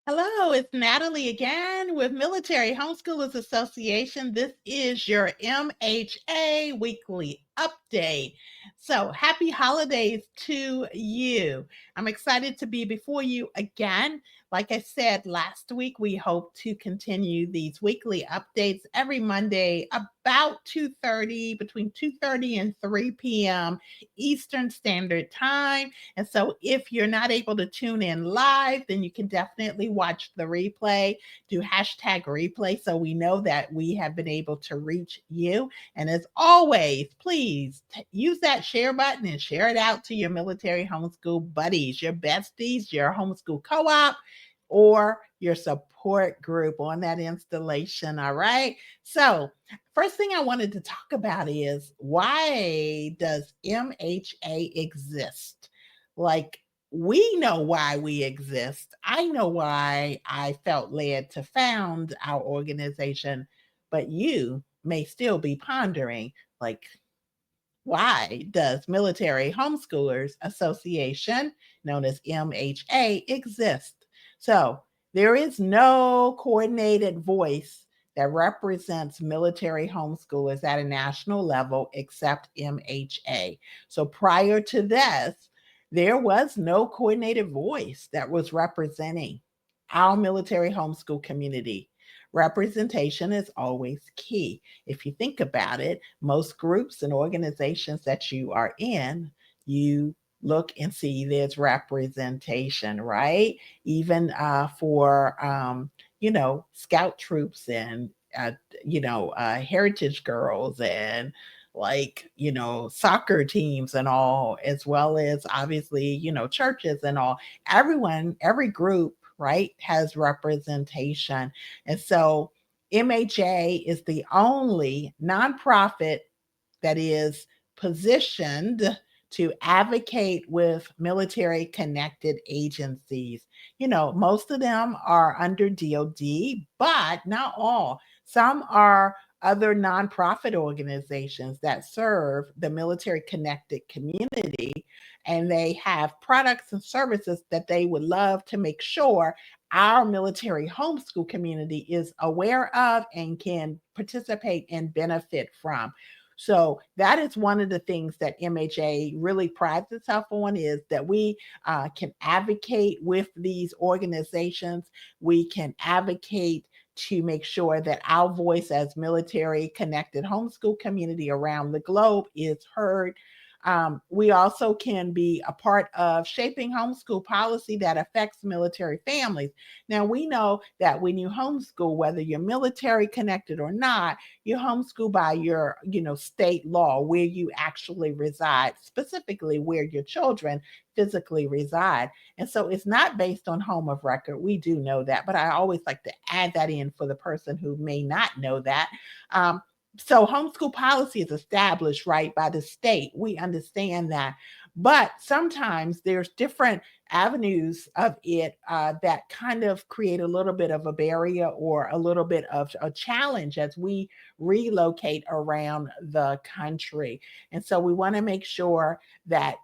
Hello, it's Natalie again with Military Homeschoolers Association. This is your MHA weekly update. So, happy holidays to you. I'm excited to be before you again. Like I said last week, we hope to continue these weekly updates every Monday about 2:30, between 2:30 and 3 p.m. Eastern Standard Time. And so if you're not able to tune in live, then you can definitely watch the replay, do hashtag replay so we know that we have been able to reach you. And as always, please use that share button and share it out to your military homeschool buddies, your besties, your homeschool co op, or your support group on that installation. All right. So, first thing I wanted to talk about is, why does MHA exist? Like, we know why we exist. I know why I felt led to found our organization, but you may still be pondering, like, why does Military Homeschoolers Association, known as MHA, exist? So, there is no coordinated voice that represents military homeschoolers at a national level except MHA. So, prior to this, there was no coordinated voice that was representing our military homeschool community. Representation is always key. If you think about it, most groups and organizations that you are in, you look and see there's representation, right? Even scout troops and, heritage girls and, soccer teams and all, as well as obviously, churches and all. Everyone, every group, right, has representation. And so MHA is the only nonprofit that is positioned to advocate with military connected agencies. Most of them are under DOD, but not all. Some are other nonprofit organizations that serve the military connected community, and they have products and services that they would love to make sure our military homeschool community is aware of and can participate and benefit from. So that is one of the things that MHA really prides itself on, is that we can advocate with these organizations. We can advocate to make sure that our voice as military connected homeschool community around the globe is heard. We also can be a part of shaping homeschool policy that affects military families. Now, we know that when you homeschool, whether you're military connected or not, you homeschool by your, state law where you actually reside, specifically where your children physically reside. And so it's not based on home of record. We do know that, but I always like to add that in for the person who may not know that. So homeschool policy is established, right, by the state. We understand that. But sometimes there's different avenues of it that kind of create a little bit of a barrier or a little bit of a challenge as we relocate around the country. And so we want to make sure that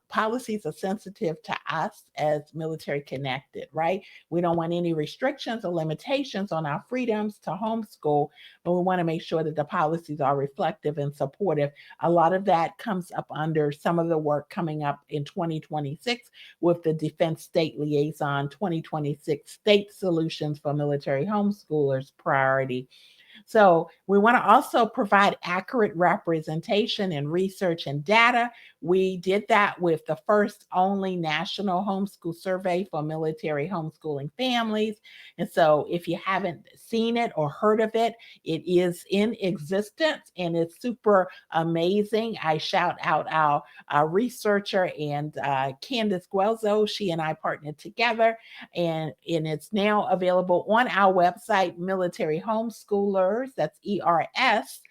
policies are sensitive to us as military connected, right? We don't want any restrictions or limitations on our freedoms to homeschool, but we want to make sure that the policies are reflective and supportive. A lot of that comes up under some of the work coming up in 2026 with the Defense State Liaison 2026 State Solutions for Military Homeschoolers priority. So we want to also provide accurate representation in research and data. We did that with the first only national homeschool survey for military homeschooling families. And so if you haven't seen it or heard of it, it is in existence and it's super amazing. I shout out our researcher and Candace Guelzo. She and I partnered together, and it's now available on our website, Military Homeschoolers, that's ERS.org.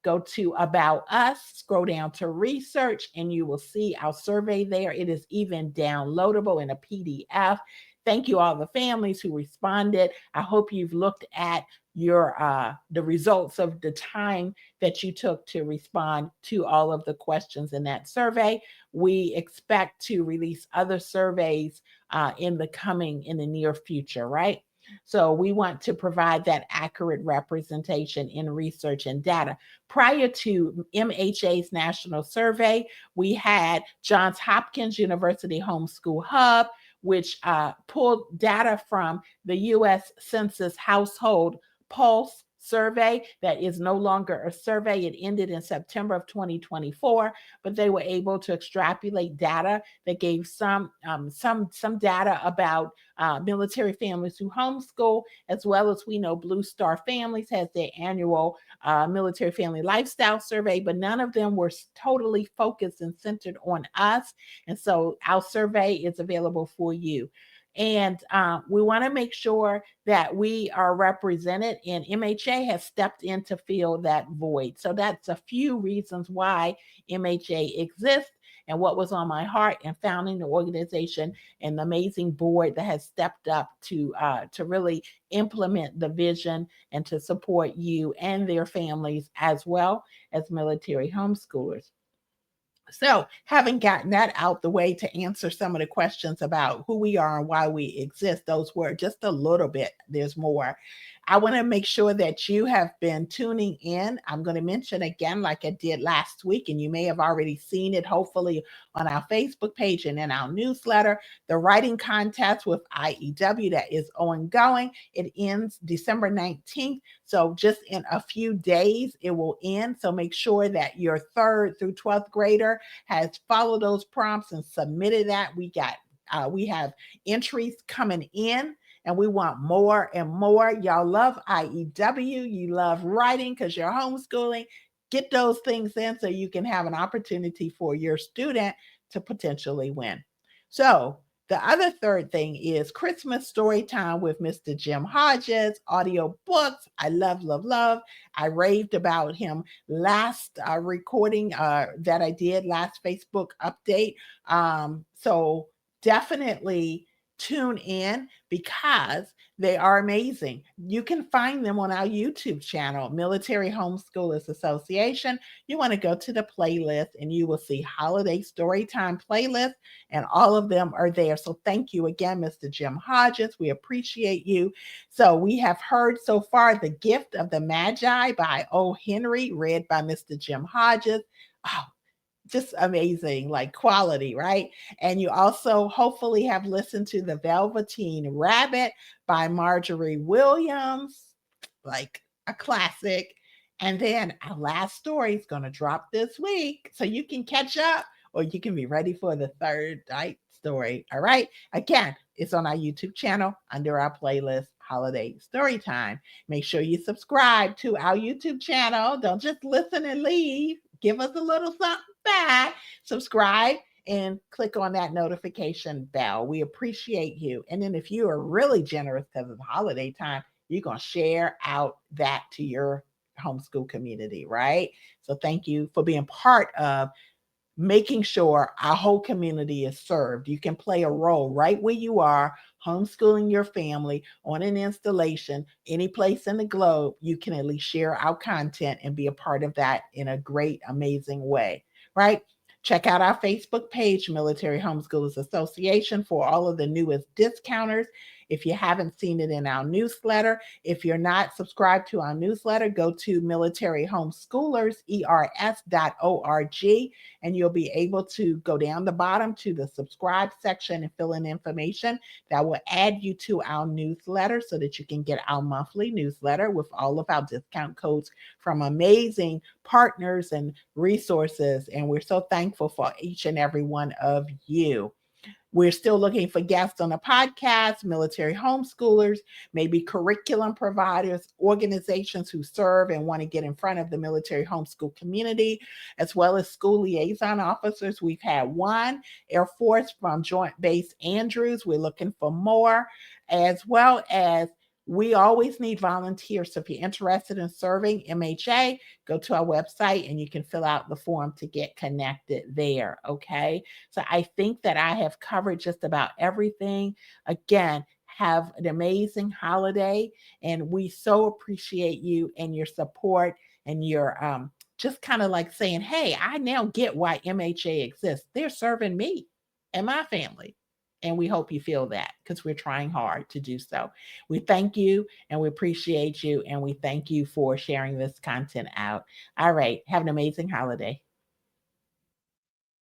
Go to About Us, scroll down to Research, and you will see our survey there. It is even downloadable in a PDF. Thank you, all the families who responded. I hope you've looked at the results of the time that you took to respond to all of the questions in that survey. We expect to release other surveys in the near future, right? So we want to provide that accurate representation in research and data. Prior to MHA's national survey, we had Johns Hopkins University Homeschool Hub, which pulled data from the U.S. Census Household Pulse survey that is no longer a survey. It ended in September of 2024, but they were able to extrapolate data that gave some data about military families who homeschool, as well as we know Blue Star Families has their annual military family lifestyle survey, but none of them were totally focused and centered on us. And so our survey is available for you. And we want to make sure that we are represented, and MHA has stepped in to fill that void. So that's a few reasons why MHA exists and what was on my heart in founding the organization, and the amazing board that has stepped up to really implement the vision and to support you and their families as well as military homeschoolers. So, having gotten that out the way to answer some of the questions about who we are and why we exist, those were just a little bit, there's more. I want to make sure that you have been tuning in. I'm going to mention again, like I did last week, and you may have already seen it, hopefully, on our Facebook page and in our newsletter, the writing contest with IEW that is ongoing. It ends December 19th. So just in a few days, it will end. So make sure that your 3rd through 12th grader has followed those prompts and submitted that. We have entries coming in, and we want more and more. Y'all love IEW. You love writing because you're homeschooling. Get those things in so you can have an opportunity for your student to potentially win. So the other third thing is Christmas story time with Mr. Jim Hodges, audio books. I love, love, love. I raved about him last recording that I did, last Facebook update. So definitely tune in because they are amazing. You can find them on our YouTube channel, Military Homeschoolers Association. You want to go to the playlist and you will see Holiday Storytime playlist, and all of them are there. So thank you again, Mr. Jim Hodges. We appreciate you. So we have heard so far The Gift of the Magi by O. Henry, read by Mr. Jim Hodges. Oh, just amazing, like quality, right? And you also hopefully have listened to The Velveteen Rabbit by Marjorie Williams, like a classic. And then our last story is going to drop this week, so you can catch up or you can be ready for the third night story. All right. Again, it's on our YouTube channel under our playlist, Holiday Storytime. Make sure you subscribe to our YouTube channel. Don't just listen and leave. Give us a little something back. Subscribe and click on that notification bell. We appreciate you. And then if you are really generous because of holiday time, you're going to share out that to your homeschool community, right? So thank you for being part of making sure our whole community is served. You can play a role right where you are, homeschooling your family on an installation, any place in the globe. You can at least share our content and be a part of that in a great, amazing way, right? Check out our Facebook page, Military Homeschoolers Association, for all of the newest discounters. If you haven't seen it in our newsletter, if you're not subscribed to our newsletter, go to Military Homeschoolers, ERS.org, and you'll be able to go down the bottom to the subscribe section and fill in information that will add you to our newsletter so that you can get our monthly newsletter with all of our discount codes from amazing partners and resources. And we're so thankful for each and every one of you. We're still looking for guests on the podcast, military homeschoolers, maybe curriculum providers, organizations who serve and want to get in front of the military homeschool community, as well as school liaison officers. We've had one, Air Force from Joint Base Andrews. We're looking for more, as well as we always need volunteers. So if you're interested in serving MHA, go to our website and you can fill out the form to get connected there. Okay. So I think that I have covered just about everything. Again, Have an amazing holiday. And we so appreciate you and your support and your just kind of like saying, hey, I now get why MHA exists. They're serving me and my family. And we hope you feel that because we're trying hard to do so. We thank you and we appreciate you. And we thank you for sharing this content out. All right. Have an amazing holiday.